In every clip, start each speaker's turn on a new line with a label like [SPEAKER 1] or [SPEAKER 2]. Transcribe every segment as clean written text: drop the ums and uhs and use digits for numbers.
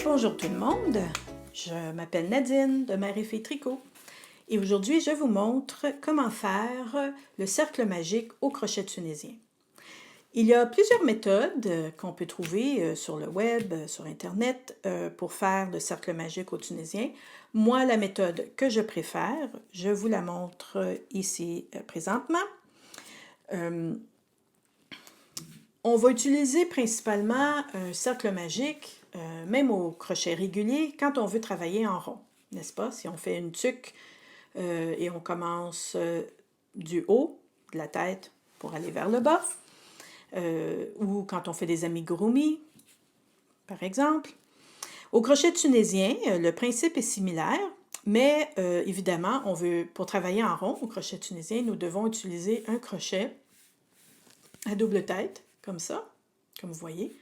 [SPEAKER 1] Bonjour tout le monde, je m'appelle Nadine de Marie-Fille Tricot et aujourd'hui je vous montre comment faire le cercle magique au crochet tunisien. Il y a plusieurs méthodes qu'on peut trouver sur le web, sur internet pour faire le cercle magique au tunisien. Moi, la méthode que je préfère, je vous la montre ici présentement. On va utiliser principalement un cercle magique, même au crochet régulier, quand on veut travailler en rond, n'est-ce pas? Si on fait une tuque et on commence du haut de la tête pour aller vers le bas, ou quand on fait des amigurumi, par exemple. Au crochet tunisien, le principe est similaire, mais évidemment, pour travailler en rond au crochet tunisien, nous devons utiliser un crochet à double tête, comme ça, comme vous voyez.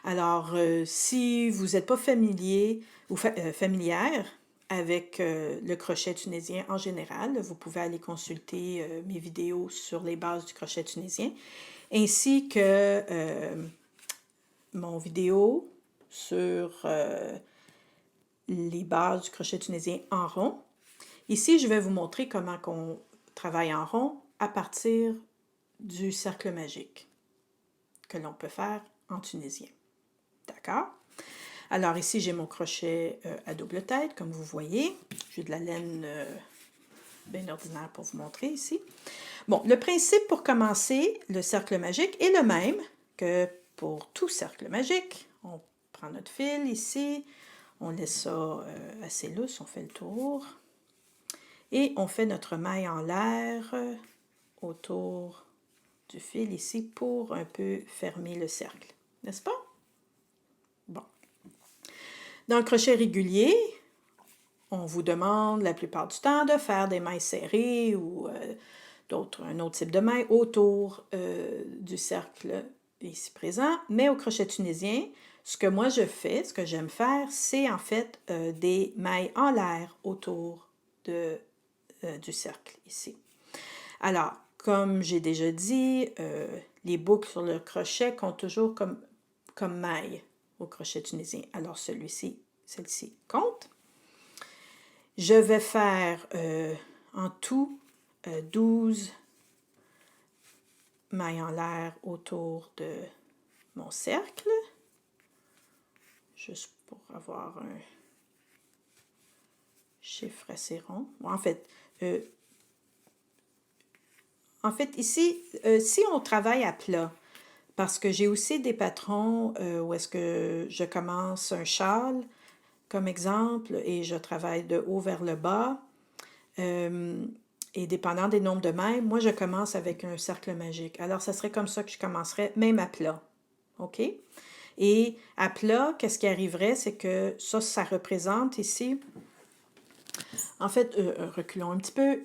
[SPEAKER 1] Alors, si vous n'êtes pas familier ou familière avec le crochet tunisien en général, vous pouvez aller consulter mes vidéos sur les bases du crochet tunisien, ainsi que mon vidéo sur les bases du crochet tunisien en rond. Ici, je vais vous montrer comment on travaille en rond à partir du cercle magique que l'on peut faire en tunisien. D'accord? Alors ici, j'ai mon crochet à double tête, comme vous voyez. J'ai de la laine bien ordinaire pour vous montrer ici. Bon, le principe pour commencer le cercle magique est le même que pour tout cercle magique. On prend notre fil ici, on laisse ça assez lousse, on fait le tour. Et on fait notre maille en l'air autour du fil ici pour un peu fermer le cercle. N'est-ce pas? Bon. Dans le crochet régulier, on vous demande la plupart du temps de faire des mailles serrées ou un autre type de maille autour du cercle ici présent. Mais au crochet tunisien, ce que moi je fais, ce que j'aime faire, c'est en fait des mailles en l'air autour du cercle ici. Alors, comme j'ai déjà dit, les boucles sur le crochet comptent toujours comme maille au crochet tunisien. Alors, celle-ci compte. Je vais faire en tout 12 mailles en l'air autour de mon cercle, juste pour avoir un chiffre assez rond. En fait, ici, si on travaille à plat, parce que j'ai aussi des patrons où est-ce que je commence un châle, comme exemple, et je travaille de haut vers le bas. Et dépendant des nombres de mailles, moi, je commence avec un cercle magique. Alors, ça serait comme ça que je commencerais, même à plat. OK? Et à plat, qu'est-ce qui arriverait? C'est que ça représente ici... En fait, reculons un petit peu.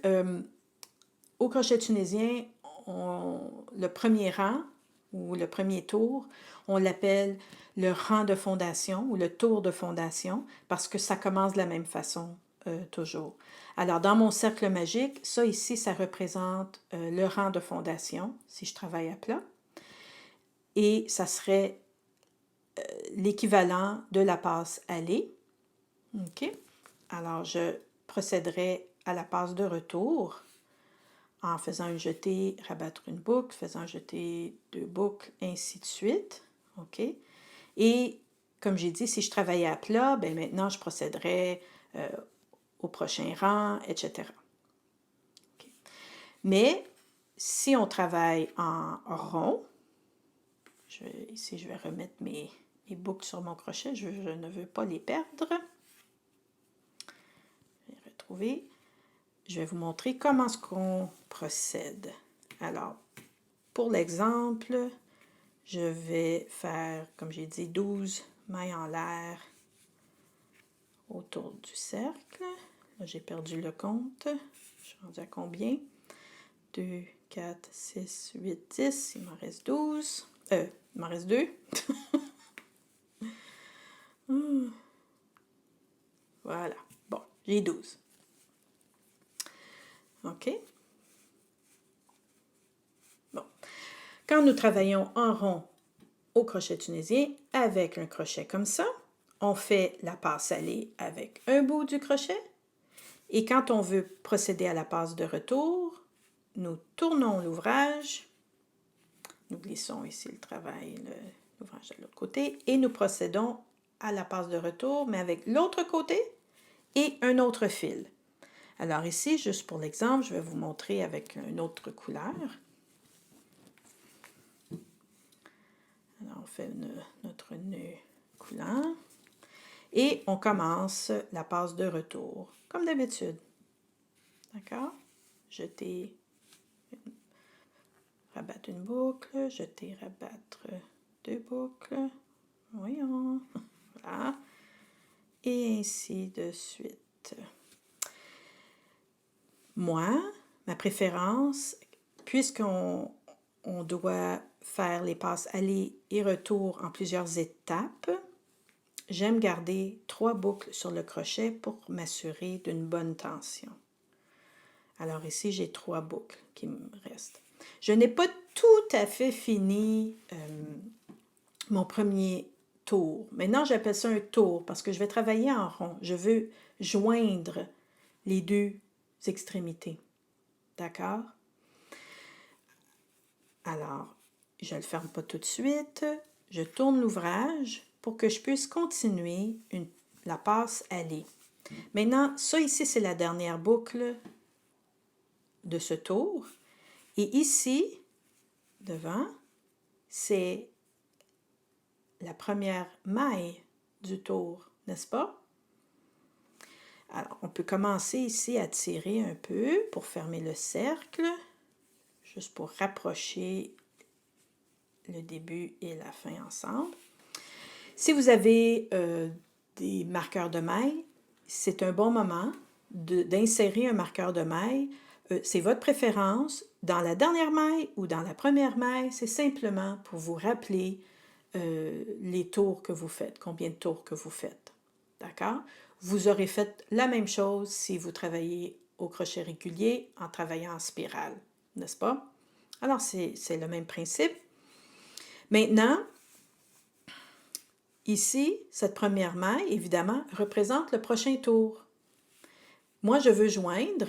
[SPEAKER 1] Au crochet tunisien, le premier rang, ou le premier tour, on l'appelle le rang de fondation ou le tour de fondation parce que ça commence de la même façon toujours. Alors, dans mon cercle magique, ça ici, ça représente le rang de fondation si je travaille à plat. Et ça serait l'équivalent de la passe aller. OK? Alors, je procéderai à la passe de retour en faisant un jeté, rabattre une boucle, faisant un jeté, deux boucles, ainsi de suite. OK? Et comme j'ai dit, si je travaillais à plat, bien maintenant, je procéderais au prochain rang, etc. Okay. Mais si on travaille en rond, ici, je vais remettre mes boucles sur mon crochet. Je ne veux pas les perdre. Je vais retrouver. Je vais vous montrer comment est-ce qu'on procède. Alors, pour l'exemple, je vais faire, comme j'ai dit, 12 mailles en l'air autour du cercle. Là, j'ai perdu le compte. Je suis rendue à combien? 2, 4, 6, 8, 10. Il m'en reste 12. Il m'en reste 2. Voilà. Bon, j'ai 12. OK? Bon. Quand nous travaillons en rond au crochet tunisien avec un crochet comme ça, on fait la passe aller avec un bout du crochet. Et quand on veut procéder à la passe de retour, nous tournons l'ouvrage. Nous glissons ici le travail, l'ouvrage de l'autre côté. Et nous procédons à la passe de retour, mais avec l'autre côté et un autre fil. Alors ici, juste pour l'exemple, je vais vous montrer avec une autre couleur. Alors on fait notre nœud coulant et on commence la passe de retour, comme d'habitude. D'accord? Jeter, rabattre une boucle, jeter, rabattre deux boucles. Voyons. Voilà. Et ainsi de suite. Moi, ma préférence, puisqu'on doit faire les passes aller et retour en plusieurs étapes, j'aime garder 3 boucles sur le crochet pour m'assurer d'une bonne tension. Alors ici, j'ai 3 boucles qui me restent. Je n'ai pas tout à fait fini mon premier tour. Maintenant, j'appelle ça un tour parce que je vais travailler en rond. Je veux joindre les deux extrémités. D'accord? Alors, je ne le ferme pas tout de suite. Je tourne l'ouvrage pour que je puisse continuer la passe aller. Maintenant, ça ici, c'est la dernière boucle de ce tour. Et ici, devant, c'est la première maille du tour, n'est-ce pas? Alors, on peut commencer ici à tirer un peu pour fermer le cercle, juste pour rapprocher le début et la fin ensemble. Si vous avez des marqueurs de mailles, c'est un bon moment d'insérer un marqueur de maille. C'est votre préférence dans la dernière maille ou dans la première maille. C'est simplement pour vous rappeler les tours que vous faites, combien de tours que vous faites. D'accord? Vous aurez fait la même chose si vous travaillez au crochet régulier en travaillant en spirale, n'est-ce pas? Alors, c'est le même principe. Maintenant, ici, cette première maille, évidemment, représente le prochain tour. Moi, je veux joindre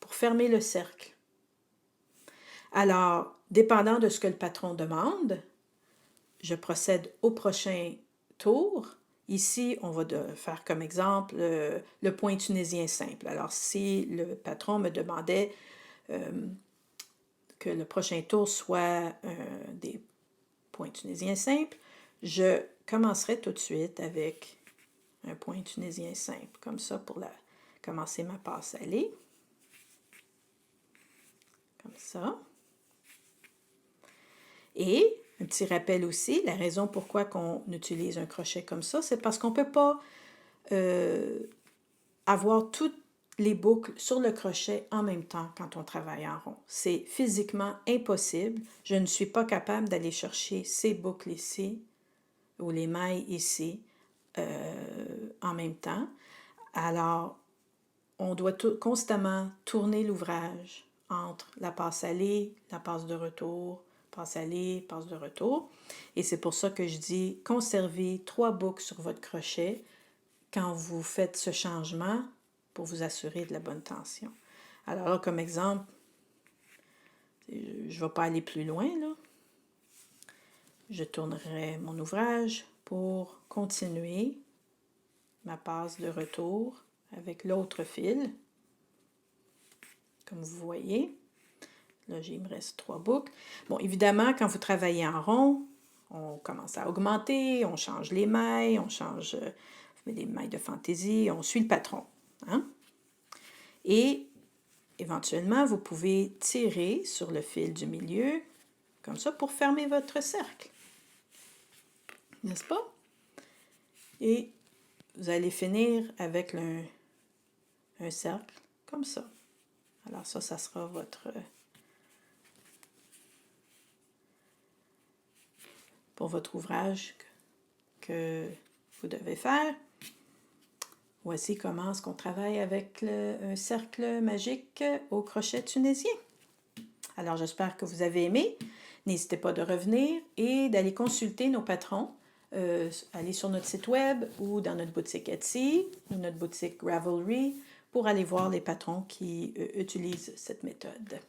[SPEAKER 1] pour fermer le cercle. Alors, dépendant de ce que le patron demande, je procède au prochain tour. Ici, on va faire comme exemple le point tunisien simple. Alors, si le patron me demandait que le prochain tour soit des points tunisiens simples, je commencerai tout de suite avec un point tunisien simple, comme ça pour commencer ma passe aller. Comme ça. Et un petit rappel aussi, la raison pourquoi on utilise un crochet comme ça, c'est parce qu'on ne peut pas avoir toutes les boucles sur le crochet en même temps quand on travaille en rond. C'est physiquement impossible. Je ne suis pas capable d'aller chercher ces boucles ici ou les mailles ici en même temps. Alors, on doit constamment tourner l'ouvrage entre la passe aller, la passe de retour, passe aller, passe de retour. Et c'est pour ça que je dis conservez 3 boucles sur votre crochet quand vous faites ce changement pour vous assurer de la bonne tension. Alors là, comme exemple, je ne vais pas aller plus loin, là. Je tournerai mon ouvrage pour continuer ma passe de retour avec l'autre fil. Comme vous voyez, là, il me reste 3 boucles. Bon, évidemment, quand vous travaillez en rond, on commence à augmenter, on change les mailles, on change des mailles de fantaisie, on suit le patron. Hein? Et éventuellement, vous pouvez tirer sur le fil du milieu, comme ça, pour fermer votre cercle. N'est-ce pas? Et vous allez finir avec un cercle comme ça. Alors ça sera pour votre ouvrage que vous devez faire. Voici comment est-ce qu'on travaille avec un cercle magique au crochet tunisien. Alors j'espère que vous avez aimé. N'hésitez pas de revenir et d'aller consulter nos patrons aller sur notre site web ou dans notre boutique Etsy ou notre boutique Ravelry pour aller voir les patrons qui utilisent cette méthode.